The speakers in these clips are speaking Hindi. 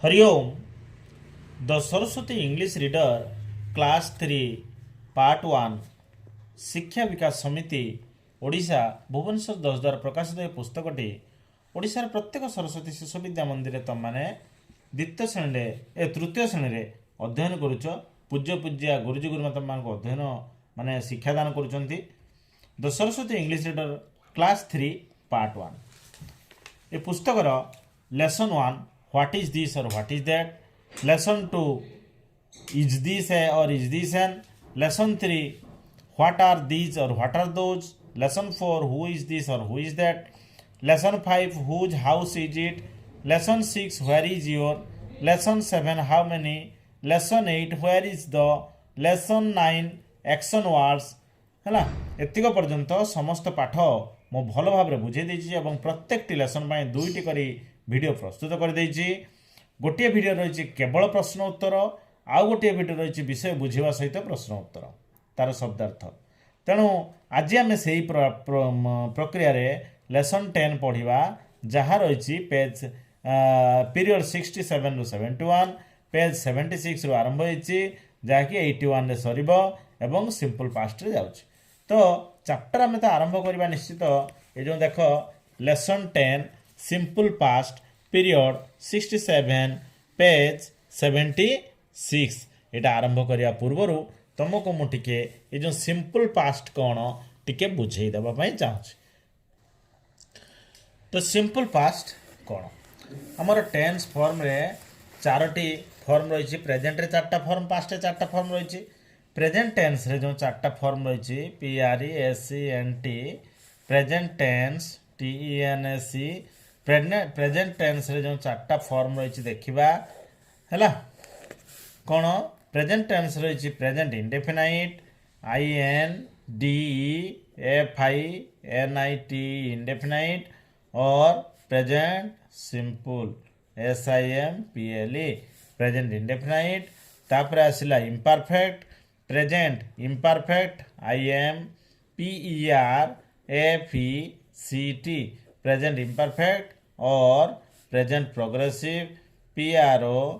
Hariom the Saraswati English reader class 3 part 1 शिक्षा विकास समिति ओडिशा भुवनेश्वर 10 द्वारा प्रकाशित यह पुस्तकटी ओडिशार प्रत्येक सरस्वती शिशु विद्या मंदिर तुम मैंने द्वितीय श्रेणी तृतीय श्रेणी अध्ययन करुच पूज्य पूज्या गुरुजी गुरुमाता मान अध्ययन माने शिक्षादान करुँच the Saraswati English reader class 3 part 1 A पुस्तकर लेसन 1 व्हाट इज दिस और what is that lesson 2 is this है और is this an lesson 3 what are these और what are those lesson 4 who is this और who is that lesson 5 whose house is it lesson 6 where is your lesson 7 how many lesson 8 where is the lesson 9 action words है एतिक पर्यंत समस्त पाठ मु भल भाव में बुझे देछि प्रत्येक लेसन दुईटी करी वीडियो प्रस्तुत कर देछि गोटे वीडियो रही केवल प्रश्न उत्तर आउ गोटे वीडियो रही विषय बुझा सहित प्रश्न उत्तर तार शब्दार्थ तेणु आज आम से प्रक्रिया लेसन 10 पढ़ा जहाँ रही पेज पीरियड 67 रु 71 पेज 76 रु आरंभ होती जहाँकि 81 सर एवं सिंपल पास्ट रे जाउछि तो चैप्टर आम तो आरंभ करवा निश्चित ये जो देख lesson 10 simple past period 67 page 76 एटा आरंभ करने पूर्वर तुमको मुझे ये जो सिंपल पास्ट कौन टिके बुझे देवाई चाहूँ तो सिंपल पास्ट कौन आमर टेन्स फॉर्म रे चारोटी फॉर्म रही प्रेजेंट रे चार्टा फॉर्म पास्ट रे चार्टा फॉर्म रही प्रेजेंट टेन्स रे जो चार्टा फॉर्म रही PRESENT present tense TENSE present tense रे जो चार्टा फॉर्म रही देखा है कौन प्रेजेंट टेन्स रही प्रेजेंट इंडेफिनाइट INDEFINIT इंडेफिनाइट और present simple SIMPLE present indefinite तापर आसला imperfect present imperfect IMPERFECT present imperfect और present progressive PROGRESSIVE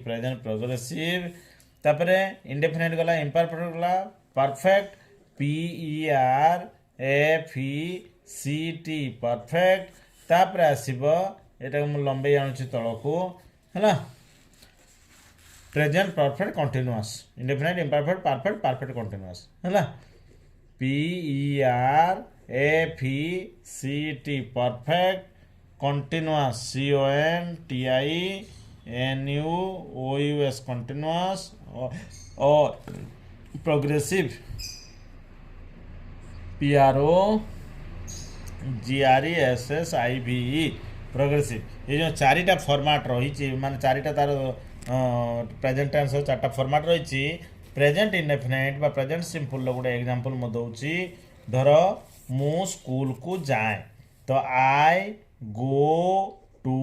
present progressive तापर इंडेफिनाइट गला इम्परफेक्ट गला परफेक्ट PERFECT परफेक्ट तापर आसीबो एटा मु लंबे आनुछि तळकू हैला present perfect continuous indefinite imperfect perfect perfect continuous हैला PERFECT perfect continuous CONTINUOUS continuous और प्रोग्रेसिव PROGRESSIVE प्रोग्रेसिव ये जो चारिटा फॉर्मेट रही माने चारिटा तार प्रेजेंट टेंस चार्टा फॉर्मेट रही प्रेजेंट इंडेफिनाइट बा प्रेजेंट सिंपल गोटे एग्जांपल मु दूची धर मु स्कूल को जाए तो I go to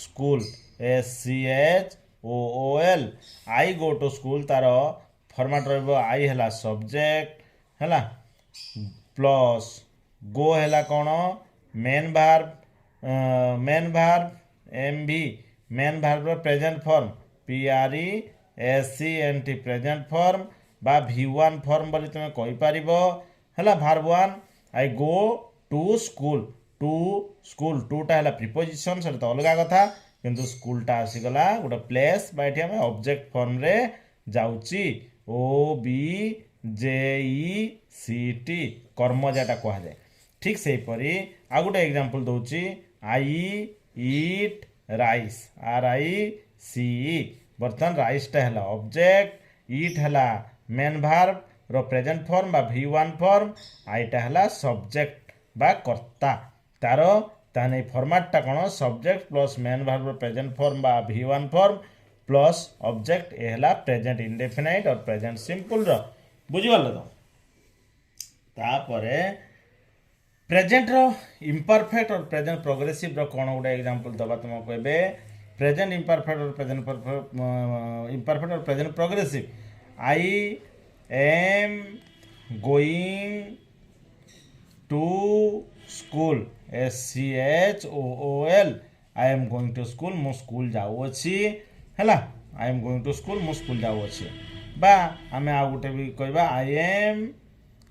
school SCHOOL I go to school तार फॉर्मेट रहिबो आई हैला सब्जेक्ट हैला प्लस गो हैला कौन main verb MV main verb present form PRESENT present form बा V1 फॉर्म बोली तुम कहि पारिबो हैला भार्ब 1 आई गो टू स्कूल टूटा है प्रिपोजिशन से तो अलग कथा किंतु स्कूलटा आसीगला गोटे प्लेस बाइट आम ऑब्जेक्ट फॉर्म रे जाउची OBJECT कर्मजाटा कह जाए ठीक से परी आ गोटे एग्जांपल दउची आई ईट राइस RICE बर्तन राइसटा है ऑब्जेक्ट ईट है मेन भार्ब रो प्रेजेंट फॉर्म बा V1 फॉर्म आईटा है सब्जेक्ट बा कर्ता तार ताने फॉर्मेटटा कौन subject plus main verb present form बा V1 फॉर्म प्लस ऑब्जेक्ट ए है प्रेजेंट इंडेफिनाइट और प्रेजेंट सिंपल बुझीगल तो तापरे प्रेजेंट रो इम्परफेक्ट और प्रेजेंट प्रोग्रेसिव रो कौन गोटे एग्जांपल दबा तुमको कहबे प्रेजेंट इम्परफेक्ट और प्रेजेंट इम्परफेक्ट और present progressive I am going to school SCHOOL I am going to school मु स्कूल जाऊँगी है I am going to school मु स्कूल जाऊँगी बा आम आ गोटे भी कहवा I am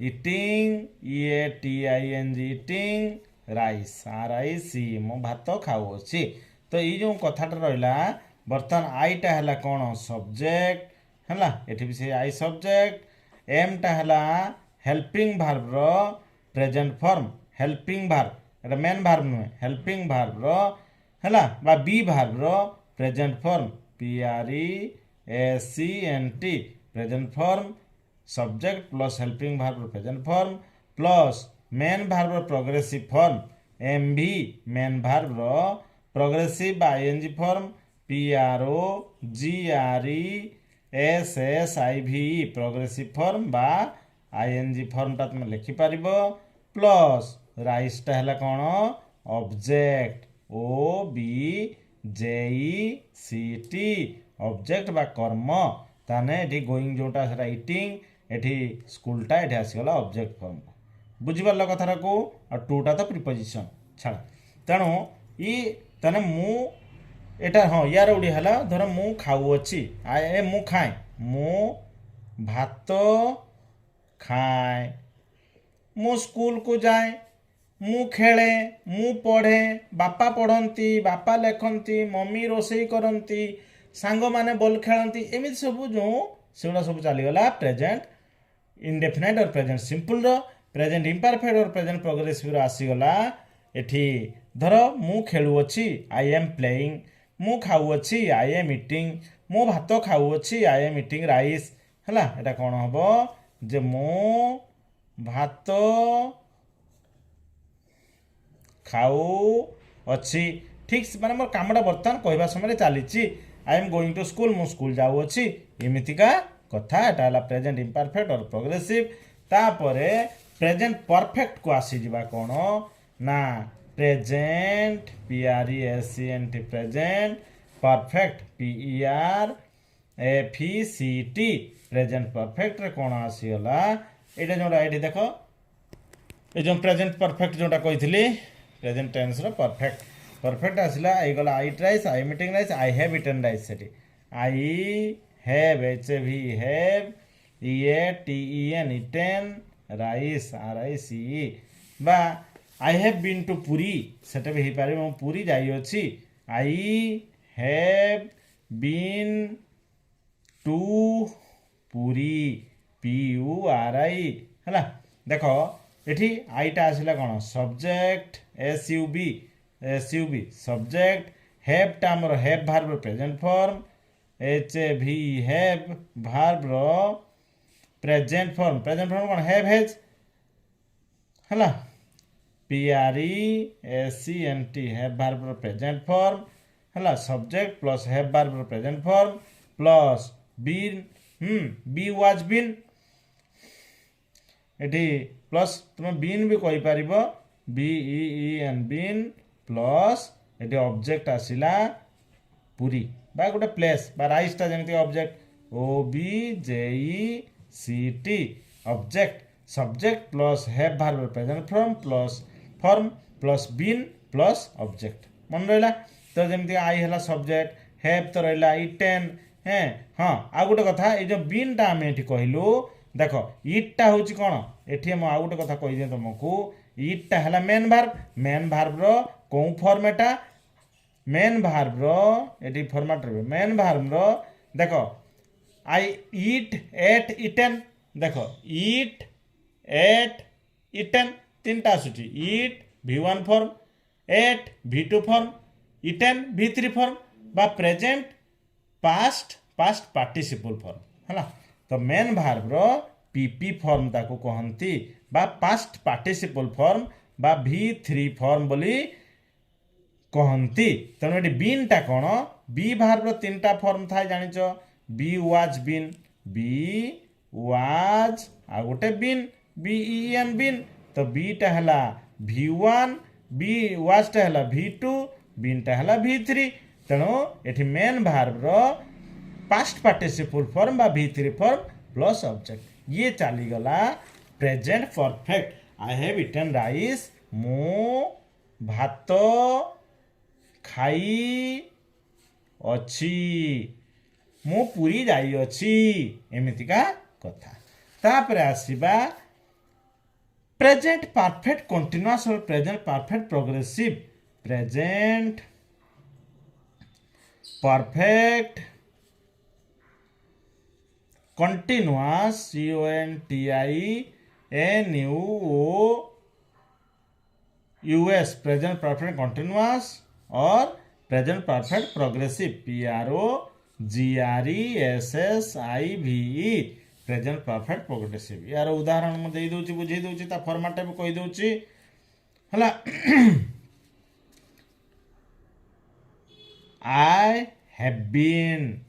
eating EATING eating rice RIC मो भात खाऊँगी तो ये जो कथाटा रहा बर्तमान आईटा है कौन सब्जेक्ट है ये भी से आई सब्जेक्ट एमटा है हेल्पिंग भार्ब रो प्रेजेंट फॉर्म हेल्पिंग भार्ब एटा मेन भार्ब नुहे हेल्पिंग भार्ब रो है बा बी भार्ब रो present form PRESENT present form subject plus helping verb present form plus main verb progressive form MV main verb progressive बा ING form PROGRESSIVE progressive form बा ING फॉर्मटा तुम लिखिपार प्लस राइसटा है कौन ऑब्जेक्ट OBJECT ऑब्जेक्ट बा कर्म ताने ये गोइंग जोटा से इटिंग ये स्कूलटा ये आसीगला ऑब्जेक्ट फॉर्म बुझीपार कथार को टूटा तो प्रिपोजिशन छाड़ तेणु ये ताने मु एटा हाँ यार ओडिया है धर मु खाऊँगी मु खाए मु भात खाए मु स्कूल को जाए मु खेले मु पढ़े बापा पढ़ती बापा लेखती मम्मी रोषेई करती सांग माने बॉल खेलती एमती सब जो सेगुड़ा सब चलीगला प्रेजेंट इंडेफिनाइट और प्रेजेंट सिंपल प्रेजेंट इम्परफेक्ट और प्रेजेंट प्रोग्रेसिव आसीगला एठी धर मु खेलुअछि आई एम प्लेइंग मु खाऊँगी आई एम इटिंग मु भात खाऊँगी आई एम इटिंग राइस है एटा कौन हम जे मु भात खाऊ अच्छी ठीक माने मोर कामटा बर्तमान कहवा समय चली I am going to school मु स्कूल जाऊँगी एमतीका कथा एटा है प्रेजेंट इम्परफेक्ट और प्रोग्रेसिव तापरे प्रेजेंट परफेक्ट को आसीजा कौन ना present PRESENT present perfect PERFECT present perfect रे कौन आसीगला एटा जोटा ये देख ये जो प्रेजेंट परफेक्ट जोटा कही प्रेजेंट टेंस रो परफेक्ट परफेक्ट आसला आई गला I rice I meeting rice I have eaten rice से I have HAV have EATEN eaten rice RICE बा I have been to Puri सेटा भी हो पारे पुरी जाई अछि I have been to Puri PURI है देख ये आईटा आसला कौन सब्जेक्ट SUB सब्जेक्ट हैवटा आमर have verb present form HAV have verb present form कौन हैव हेज है PRESENT have verb present form है subject plus have verb present form plus been be was been ये प्लस तुम बीन भी कहीपर BEEN बीन प्लस ये ऑब्जेक्ट आसला पुरी बा गोटे प्लेस बा राइसटा जमी object OBJECT object subject plus have verb present form plus been plus object मन रहा तो जमी आई है सब्जेक्ट हैव तो रहा इटेन हैं हाँ आ गोटे कथा ये जो बीनटा आम ये कहलु देख इटा हूँ कौन ये आ गोटे कथा कही दिए तुमको इटा है मेन भार्ब कौ फॉर्म एटा मेन भार्ब ये फॉर्मेट रही मेन भार्ब देख आई इट एट इटेन देख इट एट इटेन तीनटा आसूची eat V1 form ate V2 form eaten V3 form बा प्रेजेंट पास्ट पार्टिसिपल फॉर्म है तो मेन भार्ब PP फॉर्म ताको कहती बा पास्ट पार्टिसिपल फॉर्म बा V3 फॉर्म बोली कहती तेणु ये बीनटा कौन बी भार्ब तीनटा फॉर्म था जानिच बी वाज बीन आ गोटे बीन BEN बीन तो बीटा है V1 बी वाजटा है V2 बीनटा है V3 तेणु ये main verb past participle form बा V3 फॉर्म प्लस ऑब्जेक्ट ये चलीगला present perfect I have eaten rice मु ଭାତ ଖାଇ ଅଛି, ମୁଁ ପୁରୀ ଯାଇଅଛି, ଏମିତିକା କଥା। ତାପରେ ଆସିବା ପ୍ରେଜେଣ୍ଟ ପରଫେକ୍ଟ କଣ୍ଟିନ୍ୟୁଅସ୍ और present perfect progressive. Present perfect continuous CONTINUOUS present perfect continuous और present perfect progressive PROGRESSIVE present perfect progressive. यार उदाहरण मैं दे दूची बुझे दूची ता फॉर्मेट भी कहि दूची हला। आई हैव बीन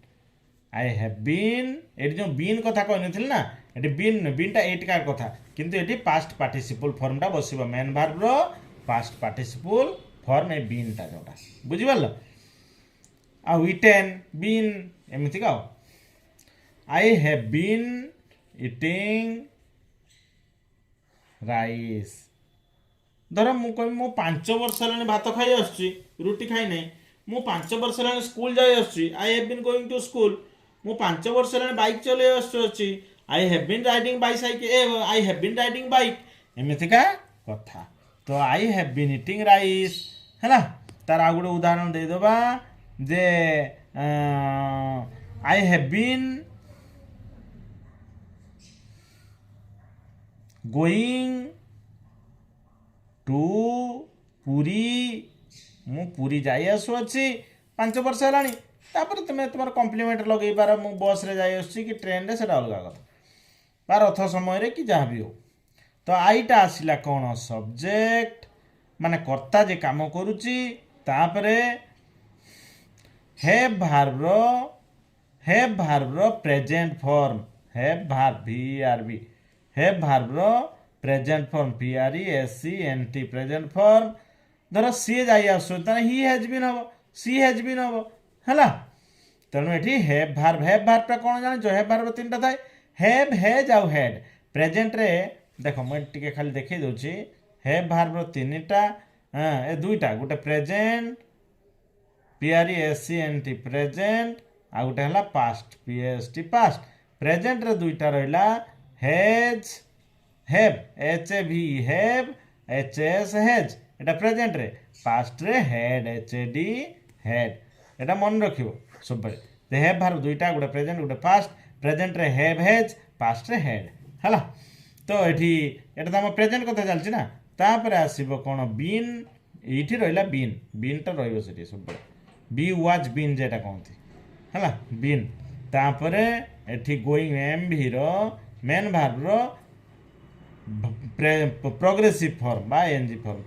एटी जो बीन कथा कहि नथिल ना, एटी बीनटा एटकार कथा, किंतु एटी पास्ट पार्टिसिपल फॉर्मटा बसिबो मेन वर्ब रो पास्ट पार्टिसिपल फॉर्म ए बीनटा जोटा बुझि पारल। आ इटेन बीन एमिति का I have been eating rice. धर मु कह मु 5 वर्ष हेलानी भात खाई आसुची, रुटी खाई नहीं, मु 5 वर्ष हेलानी स्कूल जाई आसुची, I have been going to school. मु 5 वर्ष हेलानी बाइक चले आसुची, I have been riding bicycle, I have been riding bike, एमिति का कथा। तो I have been eating rice हैला। तार आ गोटे उदाहरण दे दबा जे I have been going to Puri, मु पुरी जाई आसु अच्छी 5 वर्ष हेलानी। तापर तुम तुम कम्प्लीमेंट लगे पार, मु बस रे जाई आसुची कि ट्रेन रे, सेटा अलग कथा, बा रथ समय रे कि जहाँ भी हो। तो आईटा आसिला कौन सब्जेक्ट माने कर्ता जे काम करुची। तापरे हैव भार्ब रो present form, have verb VRB, have verb रो present form PRESENT present form. धर सी जाई आसु ताने ही हैज बीन हबो, सी हैज बीन हबो हला। तेणु एठी हैव भार्बटा कोन जानि जो हैव भार्ब तीनटा थाए, हैव हैज आउ हैड। प्रेजेंट रे देखो मैं टिके खाली देखै दोची, हैव भार्ब तीनटा ए दुईटा, गोटे प्रेजेंट PRESENT प्रेजेंट आ गोटे हला पास्ट PAST पास्ट। प्रेजेंट रे दुईटा रहिला has have HAV have HS has, Etah present रे। पास्ट रे हैड HAD हैड, एटा मन रखियो सब बेले। ते हैव भार्ब दुईटा, गोटे प्रेजेंट गोटे पास्ट। प्रेजेंट रे हैव हैज, पास्ट रे हैड हला। तो एठी एटा त हम प्रेजेंट कथा चलछि ना। तापर आसीबो कोन बीन, एठी रहिला बीन, बीनटा रहिबो सेठी सब बेले, बी वाज बीन जेटा कहंती हला बीन। तापर एठी गोइंग MV रो मेन भार्ब रो प्रोग्रेसिव फॉर्म बा ING form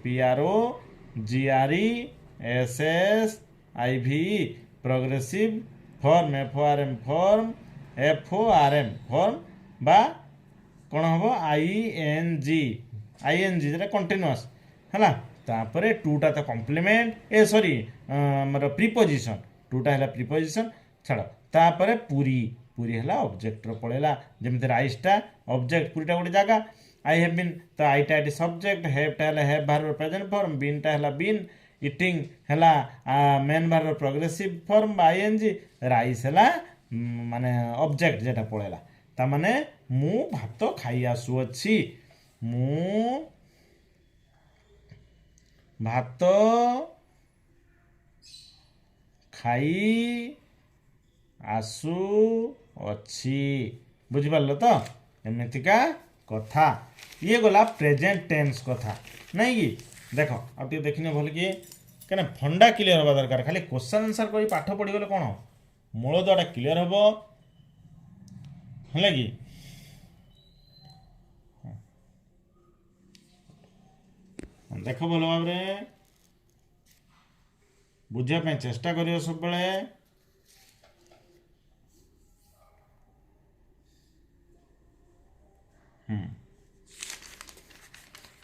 PROGRESSIVE progressive form FORM form form बा कौन हम ING जेटा कंटिन्यूअस है। तापरे टूटा तो कम्प्लीमेंट ए सॉरी मोर प्रीपोजिशन, टूटा है प्रीपोजिशन छाड़। तापरे पूरी है ऑब्जेक्ट रो पड़ेला, जमते राइसटा ऑब्जेक्ट, पूरीटा गोटे जगह। आई हैव बीन तो आईटा एटी सब्जेक्ट, हैवटा है हैव भार्ब प्रेजेंट फॉर्म, बीनटा है बीन, इटिंग है main verb progressive form ING, rice है माने ऑब्जेक्ट जेटा पड़ेला। ता माने मु भात खाई आसु अच्छी, मु भात खाई आसु अच्छी, बुझिपारल तो एमतिका कथा। ये गला प्रेजेंट टेंस कथा नहीं कि देख अब देखने भल कि क्या फंडा क्लीयर हवा दरकार। खाली क्वेश्चन आंसर कर पाठ पढ़ी गले कौन मूलदुआटा क्लीयर हम है कि देख भल भाव बुझापी चेष्टा कर सब बेले।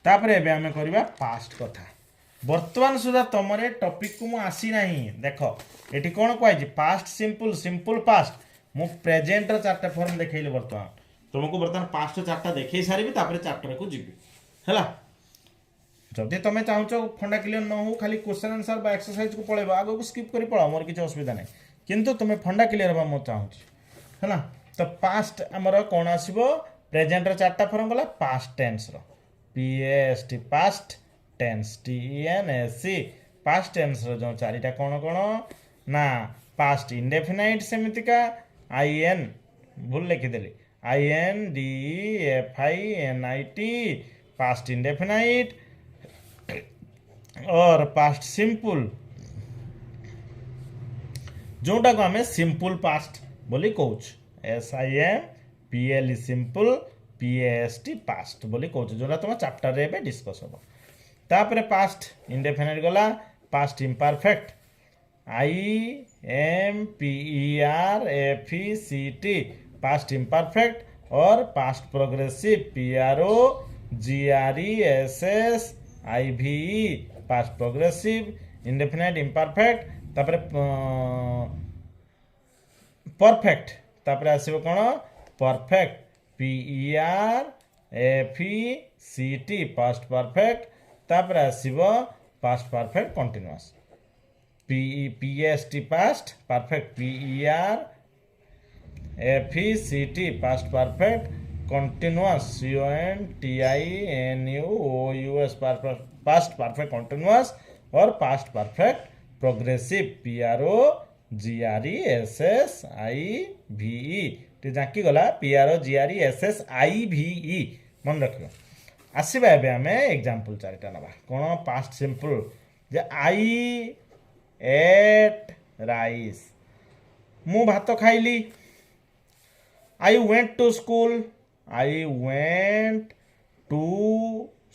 तापर एबे आमे करबा पास्ट कथा। वर्तमान सुधा तमरे टॉपिक को मु आसी नाही। देखो एठी कोन कहै पास्ट सिंपल, सिंपल पास्ट। मु प्रेजेंट रो चारटा फॉर्म देखैले वर्तमान तुमको वर्तमान पास्ट चारटा देखै सारिबी, तापर चैप्टर को जिबी हैला। जदि तुम चाहो फंडा क्लियर न हो खाली क्वेश्चन आंसर बा एक्सरसाइज को पळेबो आगो को स्किप करी पळा मोर किछ असुविधा नै किंतु तुम फंडा क्लियर हबा मो चाहूँ है तो पास्ट आमर कौन आसो प्रेजेंट चार्टा फॉर्म गला पास्ट टेंस रो PAST past tense TENSE past tense रो जो चारिटा कौन कौन ना पास्ट इंडेफिनाइट सेमितिका IN भूल लिखिदेली INDEFINIT पास्ट इंडेफिनाइट और पास्ट सिंपल जोटा को आम सिंपल पास्ट बोली कहूँ SIMPLE सिंपल PAST पास्ट बोली कहूँ जोटा तुम चैप्टर रे डिस्कस हम तापर पास्ट इंडेफिनाइट गला past imperfect IMPERFECT past imperfect और past progressive PROGRESSIVE past progressive indefinite imperfect तापर परफेक्ट तापर आसीबो कोन परफेक्ट PERFECT पास्ट परफेक्ट तापर आसीबो past perfect continuous PAST past perfect PERFECT past perfect continuous CONTINUOUS past perfect continuous और पास्ट परफेक्ट प्रोग्रेसिव PROGRESSIVE जाकी गला PROGRESSIVE मन रखियो आसवा एबे आमे एग्जांपल चारिटा नबा कोन पास्ट सिंपल जे आई एट राइस मु भात खाइली I went to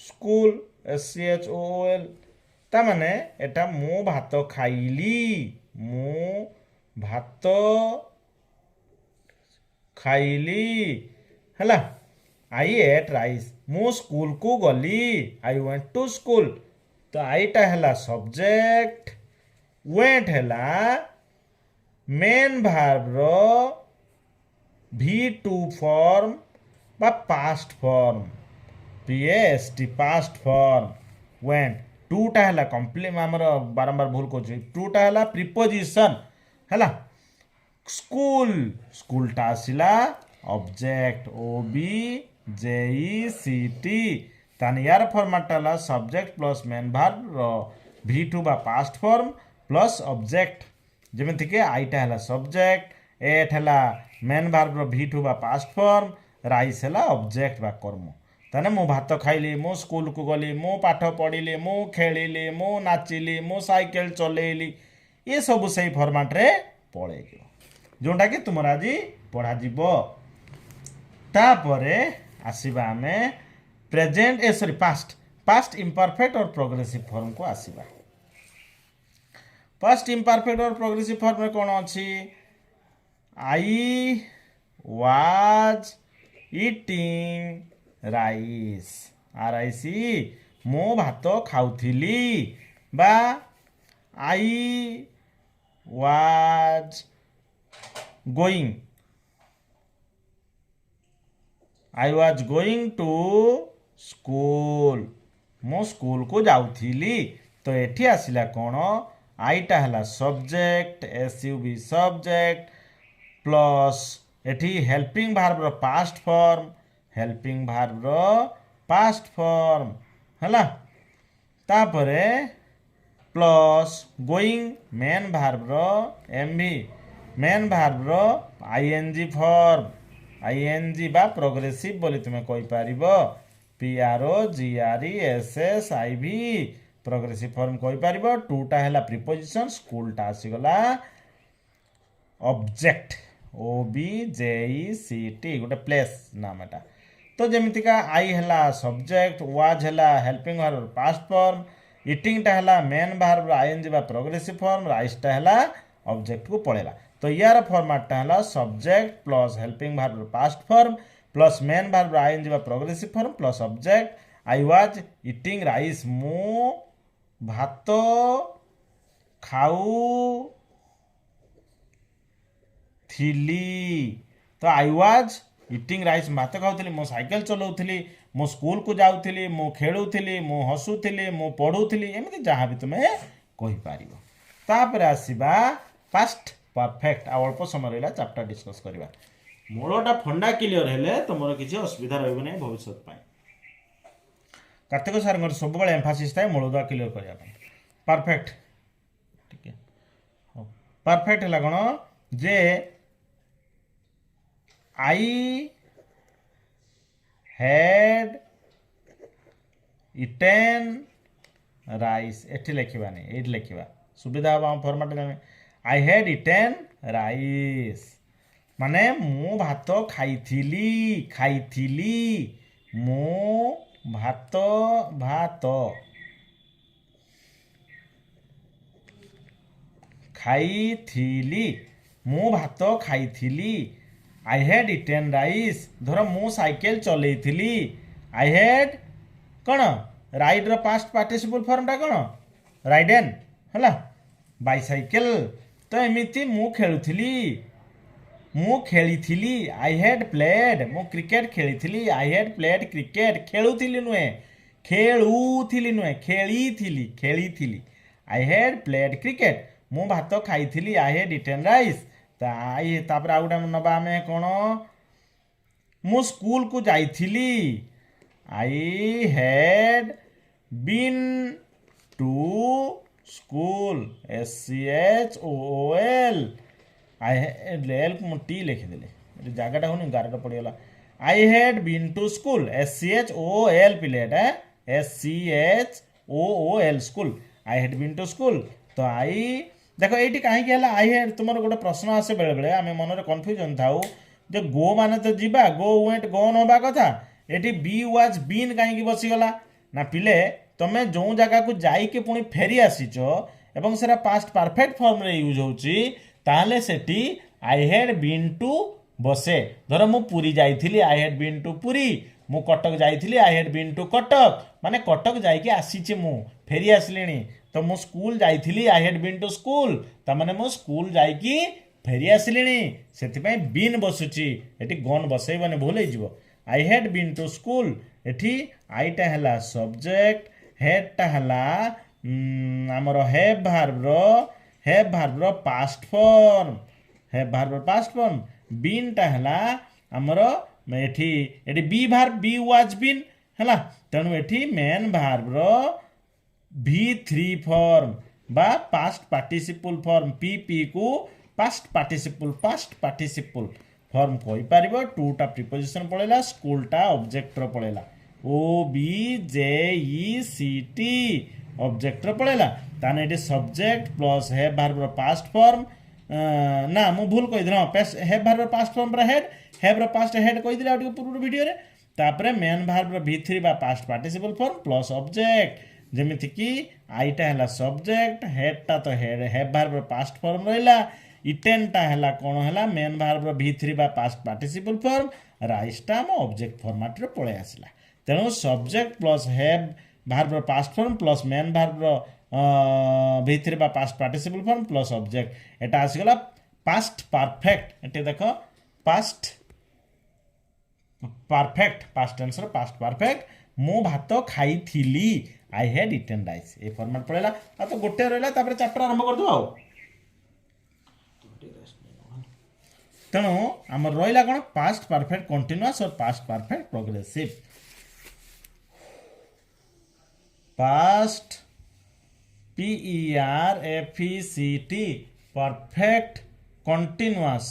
school SCHOOL ता माने एटा मु भात खाइली मु भात खाइली हला आई एट राइस मु स्कूल को गली आई वेंट टू स्कूल तो आईटा हला सब्जेक्ट वेंट हला मेन भार्ब रो V2 फॉर्म बा past form PAST past form went टूटा है कम्प्लीट आमर बारंबार भूल कर टूटा है प्रिपोजिशन है स्कूल स्कूलटा आसला ऑब्जेक्ट OBJECT ताने यार फॉर्मेट है subject plus main verb V2 बा पास्ट फॉर्म प्लस ऑब्जेक्ट जमीक आईटा है सब्जेक्ट एट है मेन भार्ब V2 बा पास्ट फॉर्म राइस है ऑब्जेक्ट बा कर्म ताने मु भात खाइली मु स्कूल को गली मु पाठ पढ़िली मु खेलिली मु नाचिली मु साइकेल चलेइली ये सब सही फॉर्मेट रे पड़े जोटा कि तुम आज पढ़ा तापरे आसीबा आमे present sorry past past imperfect और प्रोग्रेसिव फॉर्म को आसीबा पास्ट इम्परफेक्ट और प्रोग्रेसिव फॉर्म में कौन अच्छी I was eating rice RIC मो भात खाउथिली बा I was going to school मो स्कूल को जाउथिली तो एठी आसिला कोन आईटा हला सब्जेक्ट SUV सब्जेक्ट प्लस एठी हेल्पिंग भार्ब रो पास्ट फॉर्म हेल्पिंग भार्ब रो पास्ट फॉर्म हला तापरे प्लस गोइंग मेन भार्ब रो MV मेन भार्ब रो ING फॉर्म ING बा प्रोग्रेसिव बोली तुम्हें कोई पारिबो PROGRESSIVE प्रोग्रेसिव फॉर्म कोई पारिबो टूटा हैला प्रीपोजिशन स्कूलटा आसीगला ऑब्जेक्ट OBJECT गोटे प्लेस नाम एटा तो जमीतिका आई हैला सब्जेक्ट वाज हैला helping verb past form eating टा हैला मेन भार्ब ING बा प्रोग्रेसिव फॉर्म राइस टा हैला ऑब्जेक्ट को पड़ेला तो यार फॉर्मेट टा हैला subject plus helping verb past form plus main verb ING बा progressive form plus object I was eating rice मु भात खाऊ थिली तो आई वाज इटिंग राइस भात खाऊली मो साइकेल चलाऊली मु स्कूल को जाऊଥିଲି मु खेलुଥିଲି मु हसुଥିଲି मु पढ़ुଥିଲି एमती जहाँ भी तुम्हें कही पार। तापर आसवा पास्ट परफेक्ट आ अल्प समय रहा चैप्टर डिस्कस करवा मूलटा फंडा क्लियर हेले तुम किसी असुविधा रही भविष्य कार्तिक सार सब एम्फासिस थाए मूलदुआ क्लियर करने परफेक्ट ठीक है परफेक्ट है कौन जे आई हैड इटेन राइस एठी लिखवानी ये लिखा सुविधा हम फर्माट जाने आई हैड इटेन राइस माने मु भात खाइथिली मु भात भात खाइथिली मु भात खाइथिली आई हैड इटेन राइस धर मु साइकेल चलैथिली आई हैड कौन राइड रो पास्ट पार्टिसिपल फॉर्मटा कौन राइडेन है बाइसाइकेल तो एमती मु खेलुथिली मु खेली आई हैड प्लेड मु क्रिकेट खेली आई हैड प्लेड क्रिकेट खेलुथिली नुहे खेली आई हैड प्लेड क्रिकेट मु भात खाइथिली आई हैड इटेन राइस तापर आ गोटे नबा आम कौन मु स्कूल को जाइथिली I had been to school SCHOOL I had L को टी लिखिदेली जगटा हूँ गारटा पड़गला I had been to school SCHOOL पिलेट SCHOOL school I had been to school तो आई देख ये कहीं आई हैड तुम गोटे प्रश्न आसे बेले बेले आम मन कन्फ्यूजन थाऊ जे गो माने तो जीवा गो वेंट गोन हवा कथा ये बी वाज बीन कहीं बसीगला ना पिले तुम जो जगह को जाइके पुणी फेरी आसीच एवं सेरा पास्ट परफेक्ट फॉर्म रे यूज होची ताहले सेठी आई हैड बीन टू बसे धर मु पुरी जाइथिली I had been to Puri मु कटक जाइथिली I had been to Cuttack माने कटक जाइके आसीचे मु फेरी आसलिनी तो मु स्कूल जाइथिली I had been to school ता माने मु स्कूल जाइकी फेरी आसलिनी सेथिपई बीन बसुची एठी गन बसैबने भूल हो I had been to school एठी आईटा हला सब्जेक्ट हेडटा हला आमर हैव भार्ब रो पास्ट फॉर्म हैव भार्ब रो पास्ट फॉर्म बीनटा हला आमर एठी एठी be verb be was been हला तेणु एठी मेन भार्ब रो V3 फॉर्म बा पास्ट पार्टिसिपल फॉर्म PP को पास्ट पार्टिसिपल फॉर्म कहि पारिबो टूटा प्रीपोजिशन पळेला स्कूलटा ऑब्जेक्ट रो पळेला OBJECT ऑब्जेक्ट रो पळेला ताने एटी सब्जेक्ट प्लस हैव भार्ब रो पास्ट फॉर्म ना मु भूल कहि दिनो हैव भार्ब रो पास्ट फॉर्म रो हेड हैव रो पास्ट हेड कहि दिला आटी पूर्ण वीडियो रे तापरे मेन भार्ब रो V3 बा past participle form plus object जेमिति कि आईटा है सब्जेक्ट हेडटा तो हेड हैव भार्ब रो पास्ट फॉर्म रहिला इटेनटा है कौन है मेन भार्ब रो V3 बा पास्ट पार्टिसिपल फॉर्म राइसटा हम ऑब्जेक्ट फॉर्मेट रे पळे आसला तेणु सब्जेक्ट प्लस हैव भार्ब रो past form plus main verb रो V3 बा past participle form plus object एटा आसीगला पास्ट परफेक्ट एटे देखो पास्ट परफेक्ट पास्ट टेंस रो पास्ट परफेक्ट मु भात खाइथिली आई हैड इटेन राइस ए फॉर्मेट पड़ेगा आ तो गोटे रहा चैप्टर आरंभ कर दो तेणु आम रहा कौन पास्ट परफेक्ट कंटिन्यूअस और past perfect progressive past PERFECT perfect continuous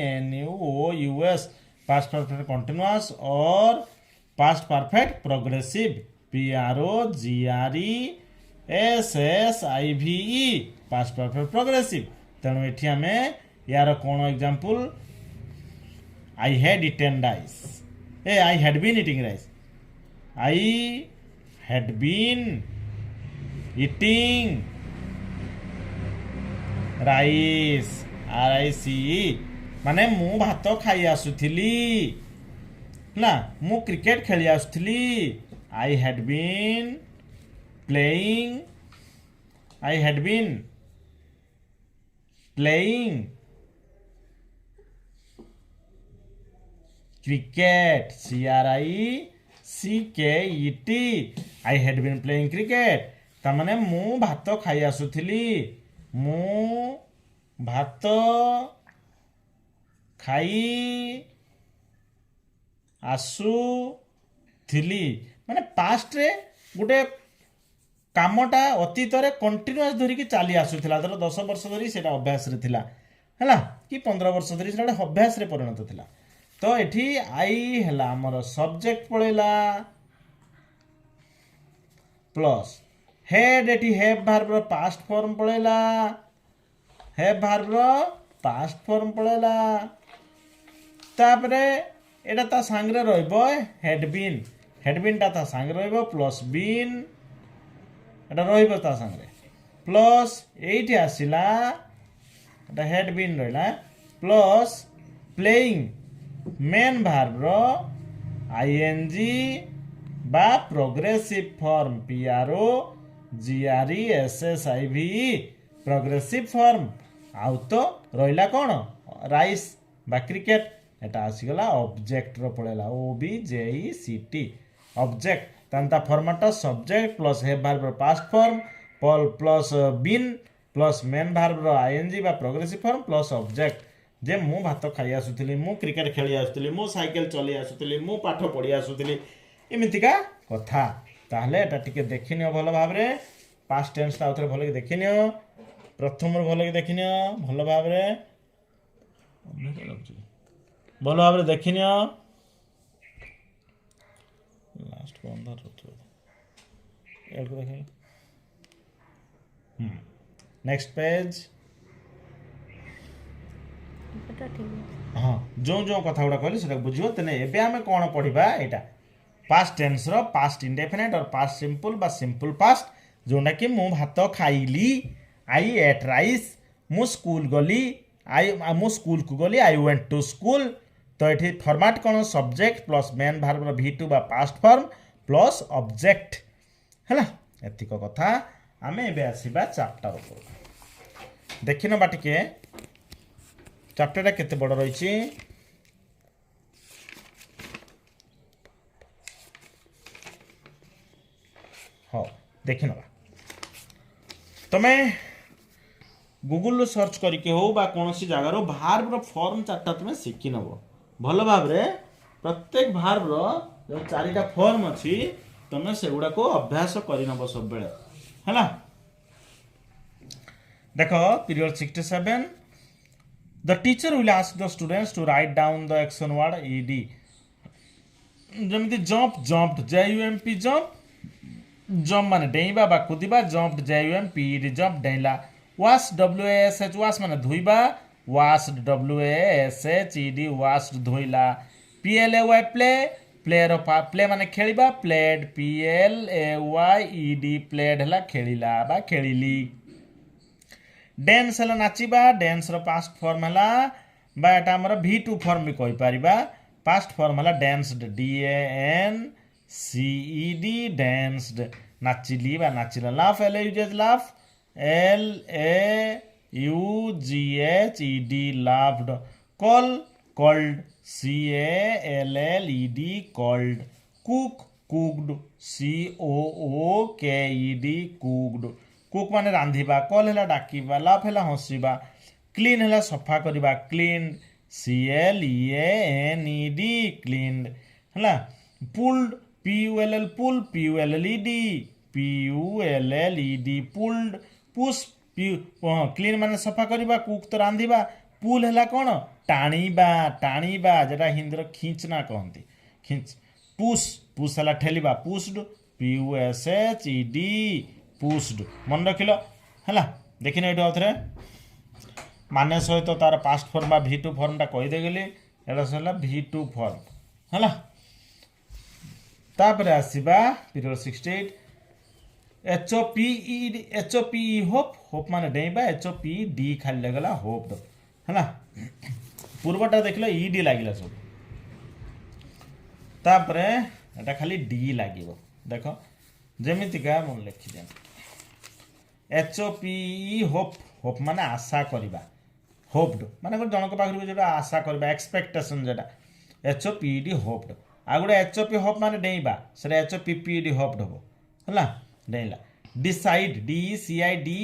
CONTINUOUS past perfect continuous और past perfect progressive PROGRESSIVE past perfect progressive तेणु ये आम यार कौन example I had eaten rice I had been eating rice I had been eating rice RICE माने मु भात खाई आसुथिली ना मु क्रिकेट खेली आसुथिली I had been playing cricket CRICKET I had been playing cricket तामाने मु भात खाई आसुथिली मु भात खाई आसुथिली माने पास्ट रे गोटे कामटा अतीत रे कंटिन्यूअस धरिकी चली आसुथिला धर 10 वर्ष धरी सेटा अभ्यास रे थिला हैला कि 15 वर्ष धरी सेटा अभ्यास रे परिणत थिला तो एठी आई हैला हमर सब्जेक्ट पळेला प्लस हेड एठी हैव वर्ब रो पास्ट फॉर्म पळेला हैव वर्ब रो पास्ट फॉर्म पळेला तापरे एटा ता सांगरे रहइबो हैड बीन ता सांगरे रहइबो प्लस बीन एटा रहइबो ता सांगरे प्लस एठी आसिला एटा हैड बीन रहला प्लस प्लेइंग मेन वर्ब रो आईएनजी बा progressive form PROGRESSIV progressive form आउ तो रहिला कोन राइस बा क्रिकेट एटा आसीगला ऑब्जेक्ट रो पळेला OBJECT ऑब्जेक्ट तंता format subject plus have verb रो past form plus been plus main verb रो आईएनजी बा प्रोग्रेसिव फॉर्म प्लस ऑब्जेक्ट जे मु भात खाई आसुथिली मु क्रिकेट खेली आसुथिली मु साइकिल चली आसुथिली मु पाठ पढ़ी आसुथिली एमितिका कथा ताहले एटा टिके देखिनियो भलो भाबरे पास्ट टेंस ता उतरे भलो कि देखिनियो प्रथम रो भलो कि देखिनियो भलो भाबरे देखिनियो लास्ट को अंदर रखो एड को देखिए नेक्स्ट पेज हाँ जो जो कथा गुड़ा कहली सेटा बुझियो तने एबे हमें कोन पढिबा एटा पास्ट टेंस रो पास्ट इंडेफिनिट और पास्ट सिंपल बा सिंपल पास्ट जोंडा कि मु भात खाइली आई एट राइस मु स्कूल गली मु स्कूल को गली आई वेंट टू स्कूल तो एठी फॉर्मेट कोन सब्जेक्ट प्लस मेन वर्ब रो V2 बा पास्ट फॉर्म प्लस ऑब्जेक्ट हैला एतिको कथा हमें एबे आसीबा चैप्टर ऊपर देखिनो बाटिके चैप्टर केते बड़ रही हाँ देखि नवा तमें गूगल सर्च करके हो बा कौन सी जगार भार्ब रो फॉर्म चार्टा तुम्हें शिखी नब भल भाव प्रत्येक भार्ब रो जो चारिटा फॉर्म अच्छी तुम्हें से गुड़ा को अभ्यास कर नब सब बेले है देख period 67 The teacher will ask the students to write down the action word ED. जमिति jump jumped JUMP jump jump माने डेइबा बा कुदिबा jumped JUMP ED jump डेइला wash WASH wash माने धुइबा washed WASH ED washed धुइला PLAY play play रो play माने खेलिबा played PLAYED played हला खेलिला बा खेलिली डांस हला नाचिबा डांस रो पास्ट फॉर्म हला बा एटा हमर V2 फॉर्म भी कहि परिबा पास्ट फॉर्म हला डांस्ड DANCED डांस्ड नाचिली बा नाचिला laugh LAUGH LAUGHED laughed call called CALLED called cook cooked COOKED cooked cook माने रांधिबा कॉल हैला डाकिबा लाफ हैला हंसीबा क्लीन हैला सफा करबा क्लीन CLEANED क्लीन्ड हैला पुल्ड PULL पुल PULLED पुल्ड पुश क्लीन माने सफा करबा कुक तो रांधिबा पुल हैला कोन टाणीबा जेटा हिंदी रो खींचना कहंती खींच पुश हैला ठेलिबा पुश्ड PUSHED पुश्ड मन रखिल है देखिन ये आउे माने सहित तार पास्ट फॉर्म बा V2 फॉर्म टा कहीदे गली एटा है V2 फॉर्म है तापर आसीबा पीरियड 68 HOPE होप होप माने डेइबा HOPD खाली लगला होप है पूर्वटा देखल ED लागिला सब तापर एटा खाली D लागिबो देखो जेमितिका मन लिखि देन HOPE होप होप माने आशा करबा होप्ड माने जनक पाखरु जेटा आशा करबा एक्सपेक्टेशन जेटा HOPED होप्ड आ गोटे HOP होप माने डेइबा से HOPPED होप्ड हम है डेला डिसाइड DECIDE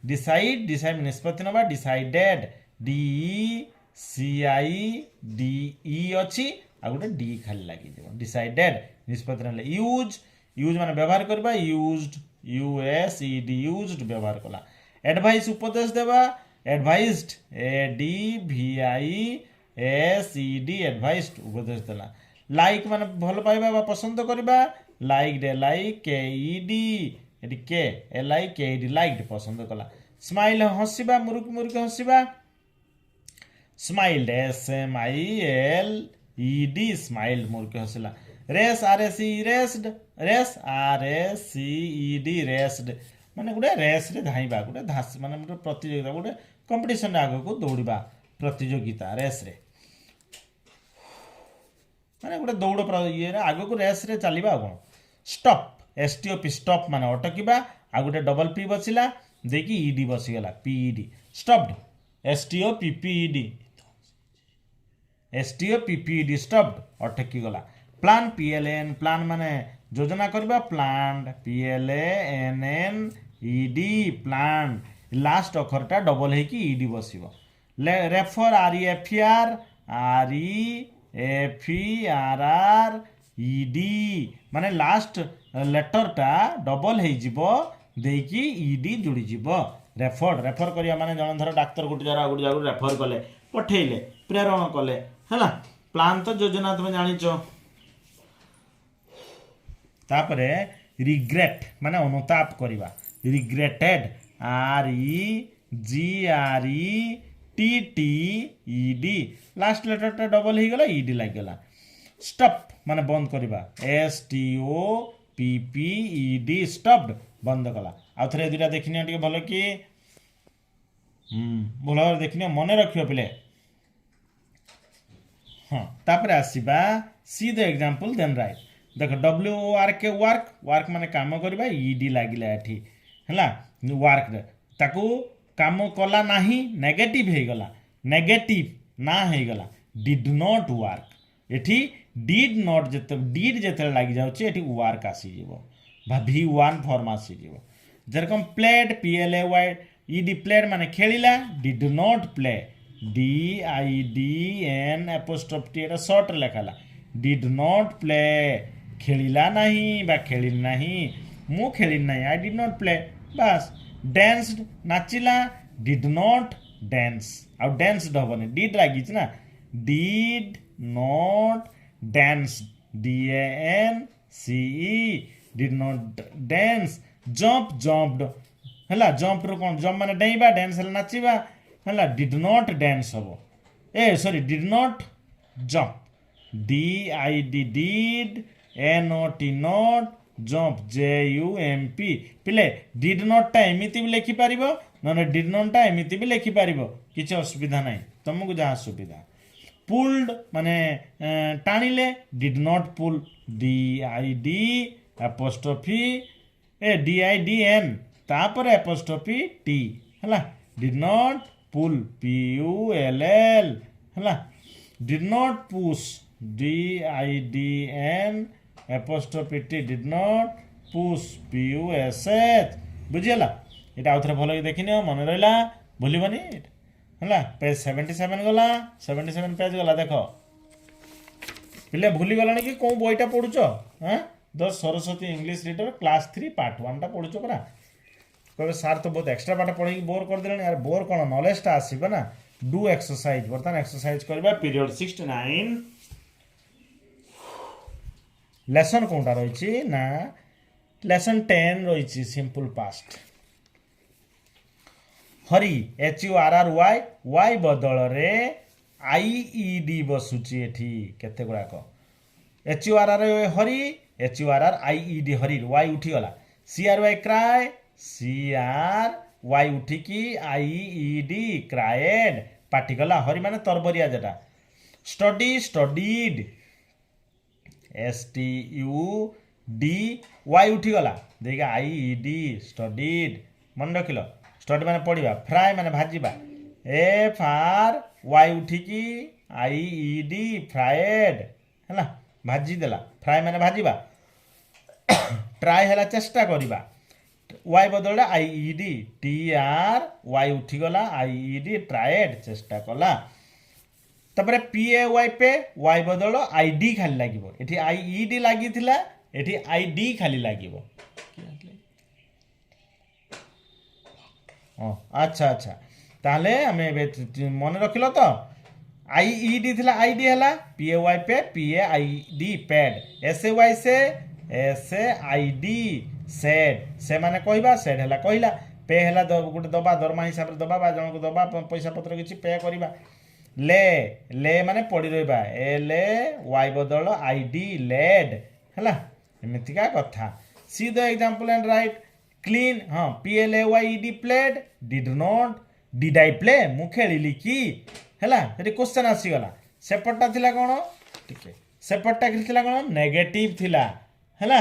डिसाइड डिसाइड निष्पत्ति नवा डिसाइडेड DECIDE अच्छी आ गोटे डी खाली लगी डिसाइडेड निष्पत्ति ना यूज यूज माने व्यवहार करबा यूज्ड USED यूज्ड व्यवहार कला एडवाइस उपदेश देवा एडवाइज्ड ADVISED एडवाइस्ड उपदेश देला लाइक माने भल पाइबा बा पसंद करबा लाइक डे लाइक KED एटी के LIKED लाइक्ड पसंद कला स्माइल हंसिबा मुरुक मुरुक हंसिबा स्माइल्ड SMILED स्माइल्ड मुरुक हंसिला raise RSE raised raise RSED raised माने गोटे रेस रे धाइबा गोटे धास माने गोटे प्रतियोगिता गोटे कंपटीशन आगे को दौड़बा प्रतियोगिता रेस रे माने गोटे दौड़ ये आगे को रेस रे चलवा कौन स्टॉप STOP स्टॉप माने अटकिबा आ गोटे डबल P बचिला देखि ED बसीगला PED स्टॉप्ड STOPPED स्टॉप्ड अटकी गला प्लान PLAN प्लान माने योजना करबा प्लान्ड PLANNED प्लान लास्ट अक्षरटा डबल है कि ED बसिबो रेफर REFER ED माने लास्ट लेटरटा डबल है जिवो देकी ED जोड़ी जिवो रेफर करिया माने जन धर डाक्टर गोटे जगह रेफर कले पठेइले प्रेरण कले हैला प्लान तो योजना तुम जानिचो तापरे रिग्रेट माने अनुताप करिबा रिग्रेटेड REGRETTED लास्ट लेटरटा डबल हो गला ED लग गला स्टॉप माने बंद करिबा STOPPED स्टॉप्ड बंद कला आ थरे दुटा देखिनिया टिके भलो कि भलो देखिनिया मने रखियो पिले हाँ तापरे आसीबा see the example then write देख WORK वर्क वर्क माने काम करबा ED लागिला एठी हला वर्क रे ताकू काम कला नाही नेगेटिव हे गला नेगेटिव ना हे गला डिड नॉट वर्क एठी डिड नॉट जेते लागि जाउची एठी वर्क आसी जीवो भा V1 फॉर्म आसी जीवो जेरकम प्लेड PLAYED प्लेड माने खेलिला did not play DIDN apostrophe T एटा शॉर्ट लेखाला डिड नॉट प्ले खेलिला नहीं बा खेलिल नहीं मु खेलिल नहीं आई डिड नॉट प्ले बस डांस्ड नाचिला डिड नॉट डांस आउ डांस्ड हबने डिड लागिछ ना did not dance DANCE did not dance jump jumped हला जंप रो कोन जंप माने डेइबा डांस हला नाचिबा हला डिड नॉट डांस हबो ए sorry did not jump DID did NOT not जंप JUMP पिले डिड नॉट टा एमिति भी लिखि पारिबो नने डिड नॉट टा एमिति भी लिखि पारिबो किछ असुविधा नाही तुमको जहा सुविधा पुल्ड माने टाणिले did not pull DID apostrophe DIDN तापर apostrophe T हला डिड नॉट पुल PULL हला did not push DIDN apostrophe T did not push PUSH बुझियला एटा आउथरे भलो देखिनियो मन रहला भूलिबनी हला पेज 77 गला 77 पेज गला देखो पिले भूली गलानी कि को बोईटा पढुचो हां the Saraswati English reader class 3 part 1 टा पढुचो परा कहबे सर तो बहुत एक्स्ट्रा पाठ पढी बोर कर देलनी यार बोर कोन नॉलेज टा आसीबे ना डू एक्सरसाइज बर्तन एक्सरसाइज करबा पीरियड 69 लेसन कोनटा रहिछि ना लेसन 10 रहिछि सिंपल पास्ट हरी HURRY y बदल रे IED बसुची एठी केते गुडा को HURR हरी HURRIED हरी y उठी गला CRY क्राई CRY उठी की IED क्राइड पाटी गला हरी माने तरबरिया जेटा स्टडी स्टडीड STUD y उठी गला देखा IED स्टडीड मन रखिलो स्टडी माने पढ़िबा फ्राई माने भाजीबा एफ आर वाई उठिकी आई ई डी फ्राएड है भाजी देला फ्राए माने भाजीबा ट्राए है चेष्टा करवा वाई बदल I E D T R Y उठीगला आई ई डी ट्राएड चेष्टा कला तापर P A Y pay Y बदल आई डी खाली लगे ये आई ई डी लगी ये आई डी खाली लगे अच्छा अच्छा ताहले आम मन रखिल तो आई ई डी थी आई डी है P A Y pay P A I D paid S A Y say S A I D said say माने कहवा सेड है कहला पे है गोटे दबा दरमा हिसाब से दबा जन को दबा पैसा पत्र किसी पे करवा ले ले माने पड़ी रहा एल ए वाई बदल आई डी लेड है एमतीका कथा see the example and write clean हाँ P L A Y D played did not did I play मु खेलिली कि है क्वेश्चन आसीगला सेपटा थिला कौन टिके सेपटा थिला कौन नेगेटिव थिला है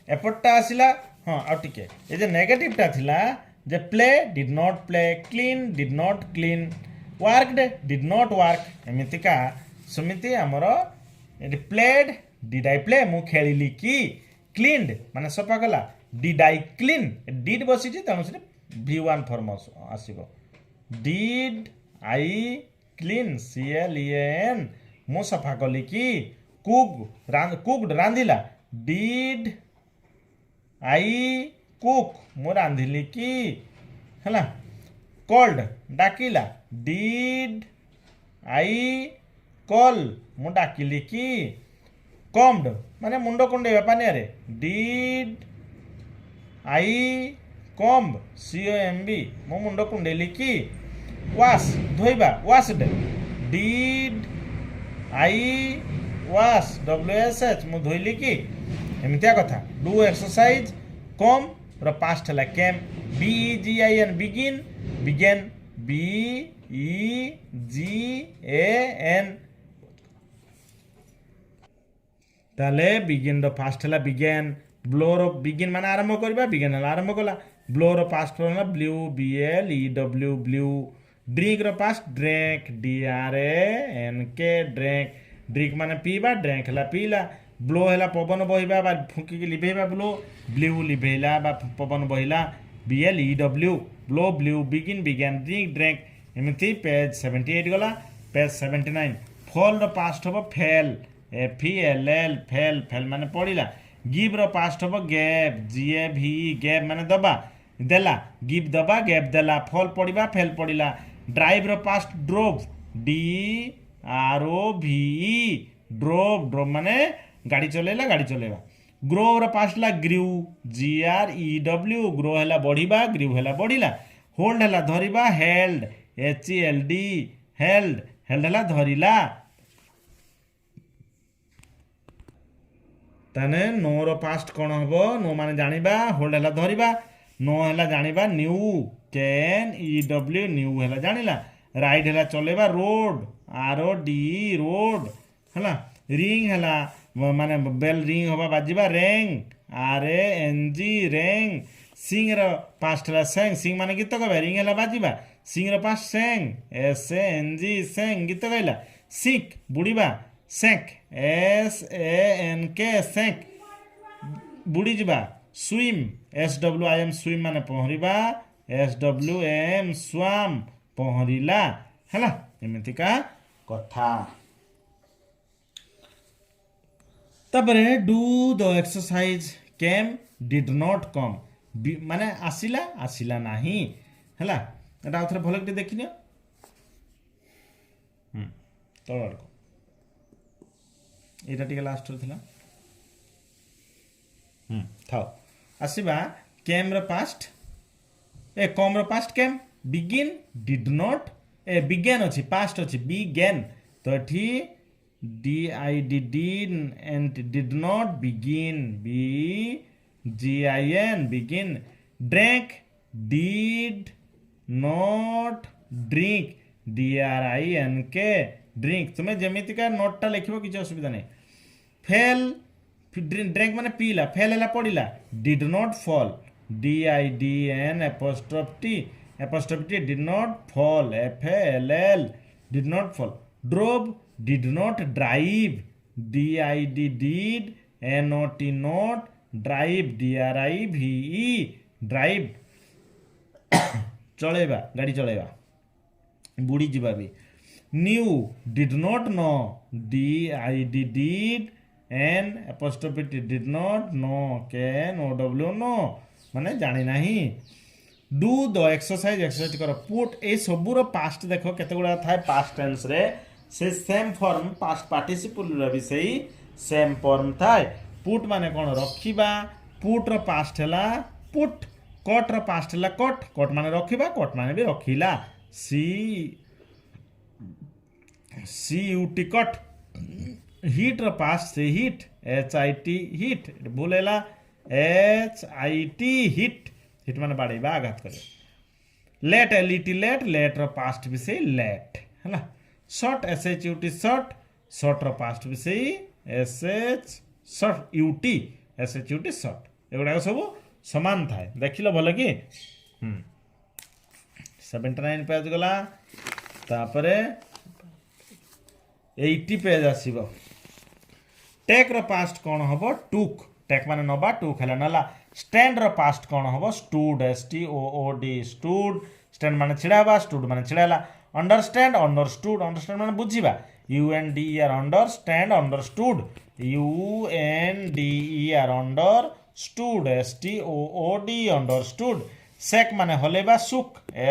एपटा आसिला हाँ आ टिके ये जे नेगेटिवटा थिला जे play did not play clean did not clean worked did not work एमतीका समिति आमर ये प्लेड डिड आई प्ले मु खेलिली कि क्लीनड माने सफा कला डिड आई क्लीन डिड बसी तेणु से V1 फॉर्म आसीबो डिड आई क्लीन CLEAN मु सफा कली कि कुक्ड रांधिला डिड आई कुक मु रांधिली कि है कॉल्ड डाकिला डिड आई कॉल मु डाकिली कि कम्ड माने मुंड कुंडेवा पानिया रे डिड आई कम्ब COMB मो मुंड कुंडेली कि वाश धोइबा washed did I wash WSH मु धोइली कि एमतिया कथा डू एक्सरसाइज कम रो पास्ट है came BEGIN begin began BEGAN ताले बिगिन रो फास्ट है बिगेन ब्लो रो बिगिन माने आरंभ करबा बिगेन है आरंभ कला ब्लो रो पास्ट है ब्लू BLEW ब्लू ड्रिंक रो past drink DRANK drink drink माने पीबा ड्रिंक है पीला ब्लो है पवन बहिबा बा फुंकी लिभेबा ब्लो ब्लू लिभेला बा पवन बहिला BLEW blow blue begin begin drink drink एमती पेज 78 गला पेज 79 फॉल रो पास्ट हो फेल FELL फेल फेल माने पड़िला गिव रो पास्ट हो गैप GAVE गैप माने दबा देला गिव दबा गैप देला फॉल पड़िबा फेल पड़िला ड्राइव रो past drove DROVE drove drove माने गाड़ी चलेला ग्रो रो पास्ट ला ग्रू GREW ग्रो है बढ़िबा ग्रू है बढ़िला होल्ड है धरिबा हेल्ड HELD हेल्ड हेल्ड है धरिला ताने नो रो पास्ट कौन हबो नो माने जानिबा होल्ड है धरिबा नो है जानिबा न्यू KNEW न्यू है जानिला राइड है चलेबा रोड ROD रोड है रिंग है माने बेल रिंग हवा बाजिबा रेंग RANG रेंग सिंग रो पास्ट है सेंग सिंग माने गीत गबे रिंग है बाजिबा सिंग रो पास्ट सेंग SANG सेंग गीत गाइला सिक बुड़ीबा सेंक SANK सेंक बुड़ी जिबा स्विम SWIM स्विम माने पहरिबा SWM स्वाम पहरिला है एमतिका कथा तापर do the exercise came did not come माने आसिला आसिला नाही है एटा आउथरे भल के देखिनियो तळ आड़को एटा टिके लास्ट रो थिला थाओ आसीबा केम रो पास्ट कम रो past came begin did not began अच्छी पास्ट अच्छी बिगेन तो एठी DID and did not begin BGIN begin drank did not drink DRINK drink तुम्हें जेमिति का नोट टा लिखिबो किछ असुविधा नहीं फेल ड्रिंक माने पीला फेल हला पड़िला did not fall DIDN apostrophe T apostrophe t did not fall, fall, did not fall. Drove, did not drive, did, did, not, not, drive, drive, drive, चलेबा गाड़ी चलेबा बुड़ी जीवा भी. Knew, did not know, did, and apostrophe t did not know, can, ow, no, माने जानी नहीं. डू द एक्सरसाइज कर. पुट ए सबूर पास्ट देख केते गुड़ा थाए पास्ट टेंस रे से सेम फॉर्म पास्ट पार्टिसिपल रे भी सही सेम फॉर्म थाए. पुट माने कोन रखिबा. पुट रो पास्ट हैला पुट. कट रो पास्ट हैला कट. कट माने रखिबा कट माने भी रखिला. C U T cut. Hit रो पास्ट से hit H I T hit बोलेला H I T hit. Hit माने बाड़ेबा आघात करे. Let L E T let. लेट रो पास्ट भी सही लेट हैला. Shut S H U T shut. शॉट रो पास्ट भी सही S H shut U T S H U T shut. एगुड़ा सब समान थाए. देखिल भल कि 79 पेज गला. तापरे 80 पेज आसीबो. टेक रो पास्ट कौन हम टूक. टेक माने नबा. टूक है नाला. स्टैंड रो पास्ट कौन हम स्टूड. STOOD stood. स्टैंड माने छिड़ाबा. स्टूड माने छिड़ाला. Understand understood. अंडरस्टैंड माने बुझीबा. UNDER understand understood. UNDER understood. STOOD understood. Shake माने हलेबा. सुक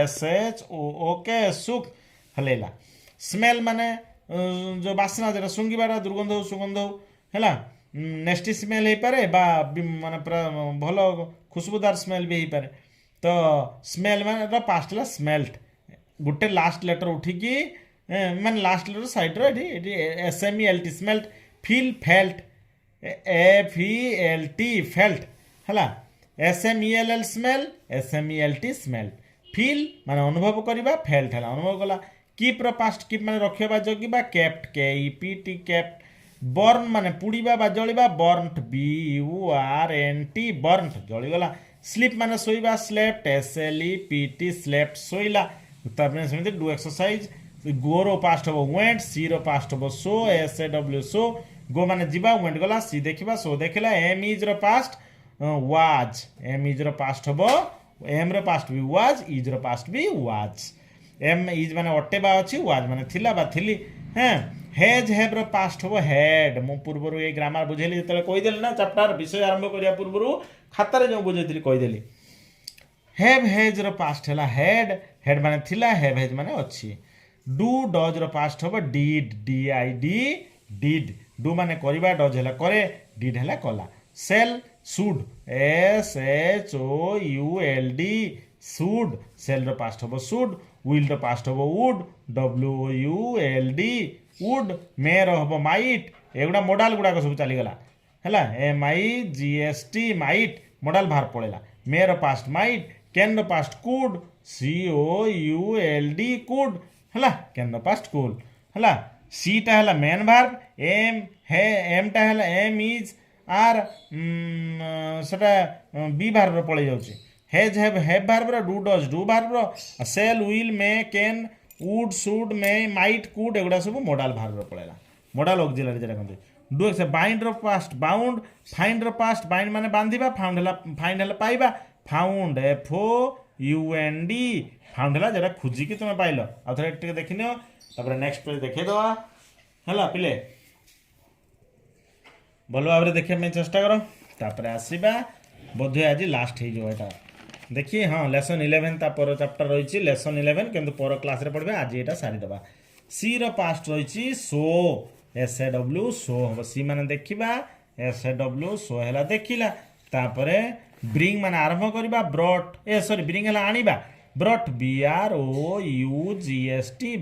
SHOOK सुक हलेला. स्मेल माने जो बासना जेटा सुंगिबार दुर्गंध हो सुगंध हो हैला. नेस्टी स्मेल हो पारे बा माने भल खुशबूदार स्मेल भी हो पारे. तो स्मेल माने पास्ट ला स्मेल्ट. गुटे लास्ट लेटर उठिकी माने लास्ट लेटर साइड रो एठी SMELT smelt. Feel felt FELT felt हैला. SMELL smell SMELT smelt. Feel माने अनुभव करिबा. फेल्ट हैला अनुभव कला. कीप रो पास्ट कीप माने रखिबा जगिबा. Kept KEPT kept. बर्न माने पुड़ीबा बा जलिबा. बर्नट BURNT बर्नट जलिगला. स्लीप माने सोइबा. स्लेप्ट SLEPT स्लेप्ट सोइला. तबने समिति डू एक्सरसाइज. गो रो पास्ट हो वेंट. सी रो पास्ट हो सो SAW सो. गो माने जिबा. वेंट गला. सी देखिबा सो देखिला. एम इज रो पास्ट वाज. एम इज रो पास्ट हो. एम रो पास्ट भी वाज. इज रो पास्ट भी वाज. एम इज माने अटेबा अछि. वाज माने थिला बा थिली. हैं हेज हेब रो पास्ट हो हेड. मु पूर्वरु ए ग्रामर बुझेली जतले कहि देली ना चैप्टर विषय आरंभ करिया पूर्वरु खाता रे जो बुझेतिली कहि देली. हेव हेज रो पास्ट हैला हेड. हेड माने थिला. हेव हेज माने अछि. डू डज रो पास्ट हो डीड DID डीड. डू माने करिबा. डज हैला करे. डीड हैला कला. Shall should SHOULD should. Shall रो पास्ट हो शुड. विल रो पास्ट हो वुड WOULD वुड. मेर हम माइट. एगुड़ा मोडाल गुड़ाक सब चलीगला है. MIGST माइट मोडाल बाहर पड़ेगा. मेर past might. Can past could COULD could है. कैन पास्ट कुल है. सीटा है मेन भार्ब. एम है एम टा है एम इज आर सेटा बी भार्ब पड़े जाऊँगी. Has have verb do does do verb. Shall will may can would should may might could एगुड़ा सब मोडाल भार्ब पड़ेगा. मोडाल ऑक्सिलरी जेटा कहते. डू एक्स बाइंड रो पास्ट बाउंड. फाइंड रो पास्ट बाइंड माने बांधिबा. फाउंड हैला फाइंड हैला पाइबा. फाउंड FOUND फाउंड हैला जेटा खुजी कि तुमे पाइलो. आ थोड़ा टिके देखिनियो. तापर नेक्स्ट पेज देखे दवा हैला पिले भलो भाव देखिए मैं चेष्टा कर. तापर आसीबा बोधे आज लास्ट हो जो एटा देखिए. हाँ लेसन 11 पर चैप्टर रही. लेसन 11 किंतु पर क्लास रे पढ़बे. आज एटा सारी दबा. सी रो पास्ट रही सो SAW सो हम. सी माने देखिबा. SAW सो हैला देखिला. तापरे ब्रिंग माने आरंभ करबा. ब्रॉट सॉरी ब्रिंग हैला आनिबा. ब्रॉट BROUGST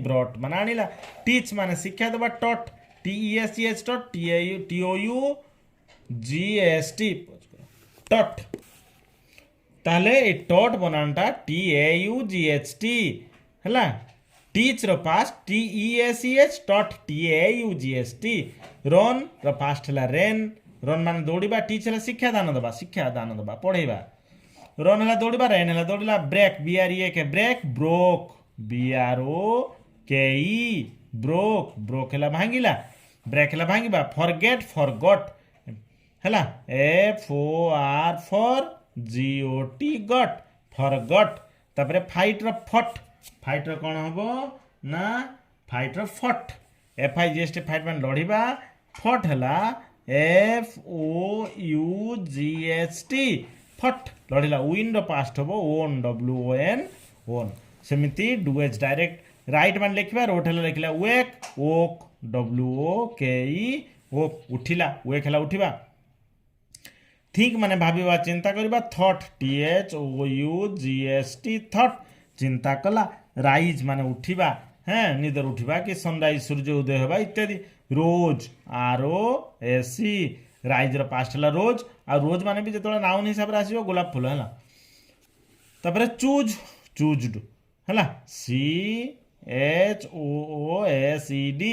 ब्रॉट माने आनिला. टीच माने शिक्षा देबा. Taught TESCH taught TOUGST taught. ताले ए टॉट बनानटा TAUGHT हैला. टीच रो past TESCH taught TAUGST. Run रो पास्ट हैला रेन. रन माने दौड़ीबा. टीच हैला शिक्षा दान दबा. शिक्षा दान दबा पढ़ेबा. रन है दौड़ा रेन है दौड़ा ब्रेक BRE के break broke BROKE broke broke है भांगिला ब्रेक है भांगा फरगेट फरगट है FOR for GOT got forgot तापर फाइट रो फट फाइट रो कौन हम ना फाइट रो फट FIGHT फाइट मान लड़िबा फट है FOUGHT फट लड़िला विन रो पास्ट हम ON WON ओन सेमिति डुएज डायरेक्ट राइट मान लिखा रोट है लिखला वेक ओक WOKE ओक उठिला वेक है उठिबा थिंक माने भाविबा चिंता करिबा थॉट THOUGHT थॉट चिंता कला राइज माने उठिबा हैं निदर उठिबा कि सनराइज सूर्य उदय होबा इत्यादि रोज ROSE राइज रो पास्ट हला रोज आ रोज माने भी जतोला नाउन हिसाब रे आसीबो गोलाप फूल हला तापर चूज चूज्ड हला CHOOSED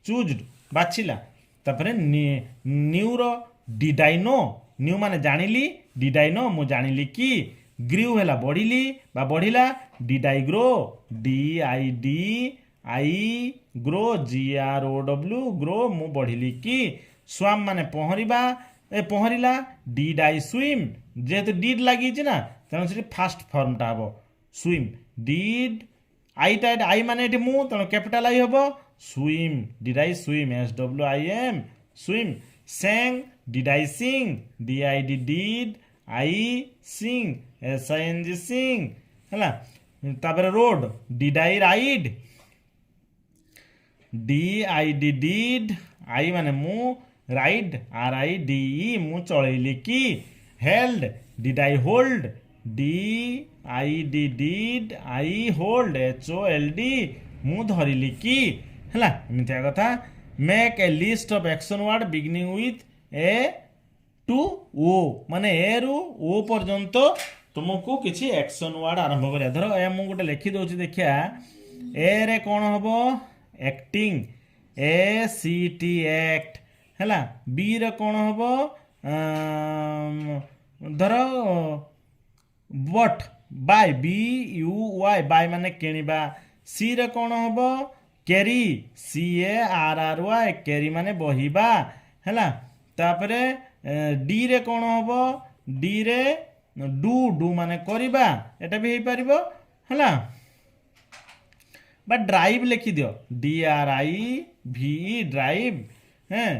चूज्ड बाछिला तापर neuro did I know new माने जानिली डिड आई नो मु जानिली कि ग्रीव है बढ़िली बा बढ़िला did I grow DID I grow GROW grow मु बढ़िली कि स्वाम माने पहरिबा पहरिला डिड आई स्विम जेहेतु डिड लगी ना तेणु से फास्ट फर्मटा हम स्विम डिड आई माने मु तेणु कैपिटाल आई हम swim did I swim SWIM swim sang did I sing DID did I sing SING sing है तापर rode did I ride DID did I माने मु राइड RIDE मु चलैली कि held did I hold DID did I hold HOLD मु धरिली कि है एमती कथा make a list of action word beginning with A to O माने ए रु ओ पर्यंत तुमको किसी एक्शन वर्ड आरंभ करिया धर ए मु गोटे लिखि दउछि देखिया ए रे कोन हबो एक्टिंग ACT एक्ट हैला बी रे कोन हबो धर बट बाय BUY बाय माने केनिबा सी रे कोन हबो कैरी CARRY कैरी माने बहिबा हैला तापरे डी रे कोन हबो डी रे डू डू माने करिबा एटा भी हेई परिबो हैला बा ड्राइव लिखि दियो DRIVE ड्राइव हैं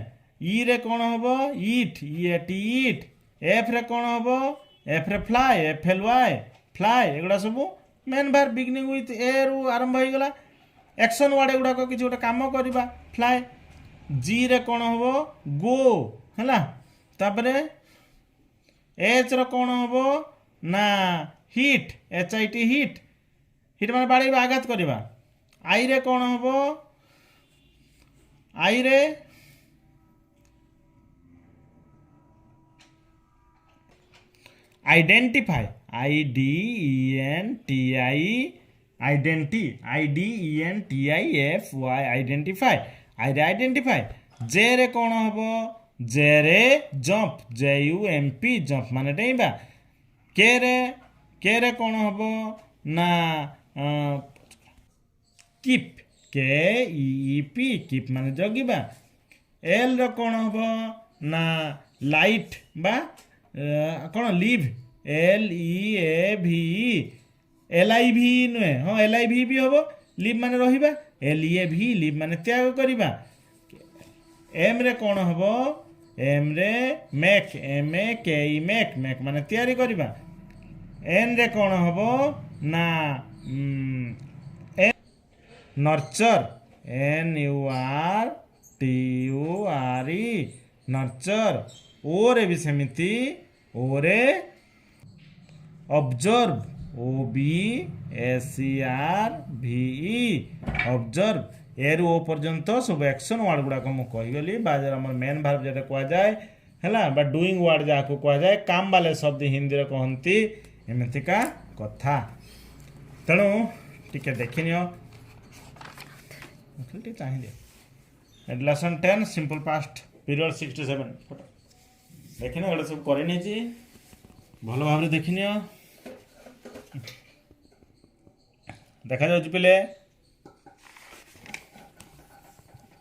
ई रे कोन हबो ईट EAT ईट एफ रे कोन हबो एफ रे फ्लाई FLY फ्लाई एगुडा सब मेन भार बिगिनिंग विथ ए रु आरंभ हो गला एक्शन वर्ड एगुडा को किछि गोटे काम करबा फ्लाई जी रे कोन हबो गो हैला तापरे एच रे कोन हबो ना हिट HIT हिट हिट माने बाड़ीबा आघात करबा आई रे कोन हबो आई रे आइडेंटिफाई IDENTI IDENTIFY आइडेंटिफाई आई रे आइडेंटिफाई जे रे कोन हबो जे रे जंप JUMP जंप माने डेइबा के रे कोन हबो ना कीप KEEP कीप माने जगिबा एल रे कोन हबो ना लाइट बा कौन लिव LEAVE LIV नुहे हाँ LIV भी हम लिव माने रहिबा LEAV लिव माने त्याग करिबा एम रे कौन हम एम रे मेक MAKE मेक मेक माने तैयारी करिबा एन रे कौन हम ना नर्चर NURTURE नर्चर ओ रे भी सेमिति ओ रे ऑब्जर्व OBSERVE ऑब्जर्व ए रु ओ पर्यंत सब एक्शन वर्ड गुडा को मु कहि गली बाजार हमर मेन वर्ब जेटा को जाय हैला बा डूइंग वर्ड जा को को जाय काम वाले शब्द हिंदी रे कहंती एमतिका कथा तणो टिके देखिनियो ठीक चाहिए लेसन 10 सिंपल पास्ट पीरियड 67 देखिने एटा सब करे नै छी भलो भाबरे देखिनियो देखा जाउछ पिले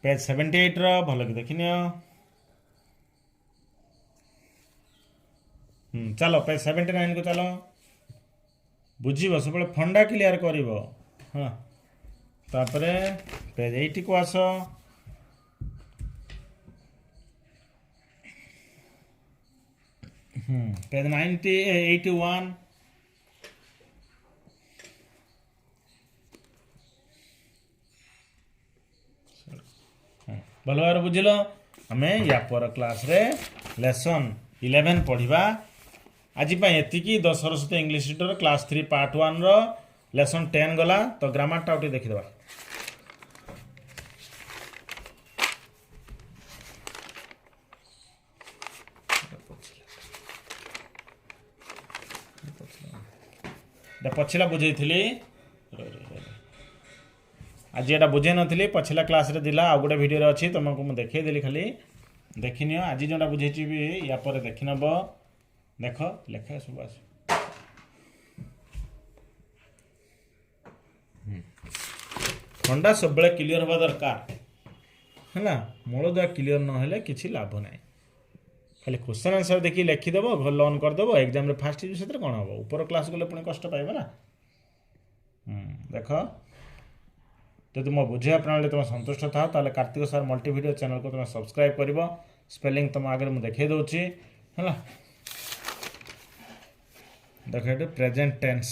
पेज 78 रो भल कि देखिनियो। चलो पेज 79 को चलो बुझीब सब फंडा क्लियर करिवो। हाँ तापरे पेज 80 को आस। पेज 81 भल भाव बुझल। आम या पर क्लास रे लेसन 11 पढ़ा आज एतिकी the Saraswati English reader class 3 part 1 रो लेसन 10 गला। तो ग्रामर टा उठी देखिदबा। पछिला बुझेइथिली आज एटा बुझे नथिली पछिला क्लास रे दिला आ गोटे वीडियो रे अछि तुमको मु देखै देली खाली देखिनियो। आज जोटा बुझेछि भी या पर देखि नब देख लेखा सब आस। फंडा सब बेले क्लियर होबा दरकार हैला। मूलदुआ क्लियर न हेले किछि लाभ नै। खाली क्वेश्चन आंसर देखि लिखि देबो भल ऑन कर देबो एग्जाम रे फास्ट हिज सेतर कोन होबो ऊपर क्लास गले पुणी कष्ट पाइबो ना। देख जदि मो बुझिया प्रणाली तुम संतुष्ट था ताले कार्तिक सार मल्टी वीडियो चैनल को तुम सब्सक्राइब करिवो। स्पेलिंग तुम आगे मुझे देखै दउछि हैला। देख एटे प्रेजेंट टेंस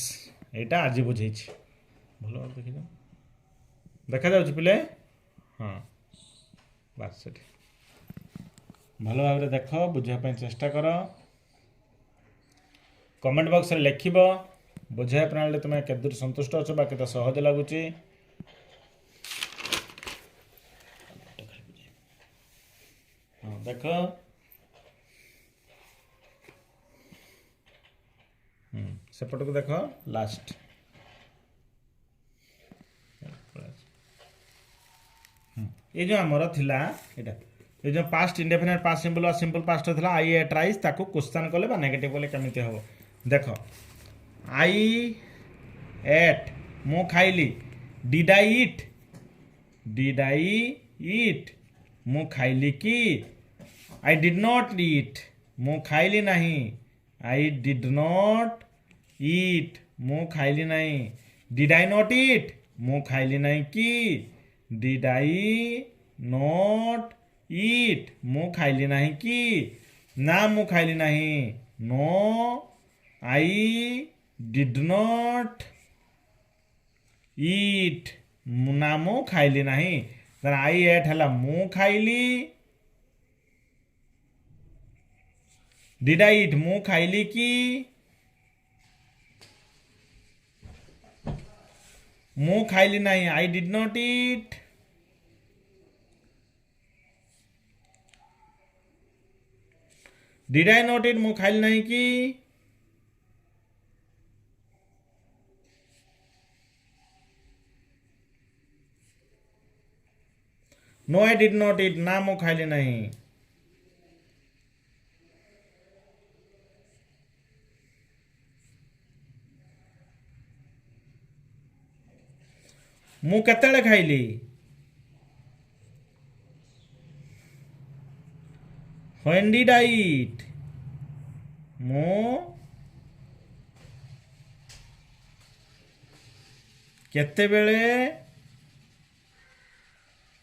एटा आज बुझेछि भलो देखि जा देखा जाउछि पिले। हाँ बस सेठी भलो भाव रे देख बुझिया पय चेष्टा कर। कमेंट बॉक्स रे लिखिबो बुझिया प्रणाली तुम केते दूर संतुष्ट अछ बा केते सहज लागुछि। देख सेपट को देख लास्ट ये जो आमर थिला एटा ये जो पास्ट इंडेफिनिट पास्ट सिंपल और सिंपल पास्ट थिला आई एट राइस ताको क्वेश्चन कले बा नेगेटिव बोले केमिति हो। देख आई एट मु खाइली डिड आई ईट मु खाइली की आई डिड नॉट ईट मु खाइली नहीं आई डिड नॉट ईट मु खाइली नहीं डिड आई नॉट ईट मु खाइली नहीं की डिड आई नॉट ईट मु खाइली नहीं की ना मु खाइली नहीं no I did not eat ना मु खाइली नहीं आई एट है मु खाइली डिड आई ईट मु खाइली की मु खाइली नहीं I did not eat did I not eat मु खाइली नहीं की no I did not eat ना मु खाइली नहीं मु केतेले खाइली व्हेन डिड आई ईट मु केते बेले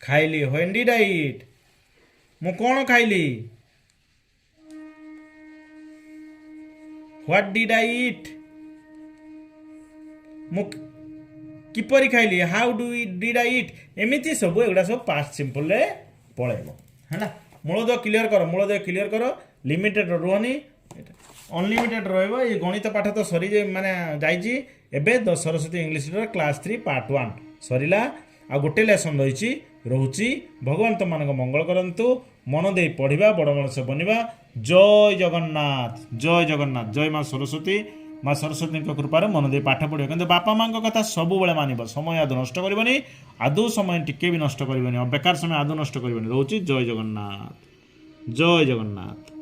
खाइली व्हेन डिड आई ईट मु कोन खाइली व्हाट डिड आई ईट मु किपरि खाइली how do did I eat एमिति सब एगुडा सब पास्ट सिंपल रे पळेबो हैना। मूलदुआ क्लियर कर लिमिटेड रुहनी अनलिमिटेड रहइबो। ये गणित पाठ तो सरी जे माने जाईची एबे the Saraswati English reader class 3 part 1 सरीला आ गोटे लेसन रहिची रहुची। भगवान तुम मानक मंगल करंतु मन दे पढ़िबा बड़ मनुष्य बनिबा। जय जगन्नाथ जय माँ सरस्वती। माँ सरस्वती कृपार मन दे पाठ पढ़ो कि बापा माँ कथा सब बड़े मानब समय आदौ नष्ट करनी आदौ समय टिके भी नष्ट करनी बेकार समय आदौ नष्ट करनी रोचे। जय जगन्नाथ।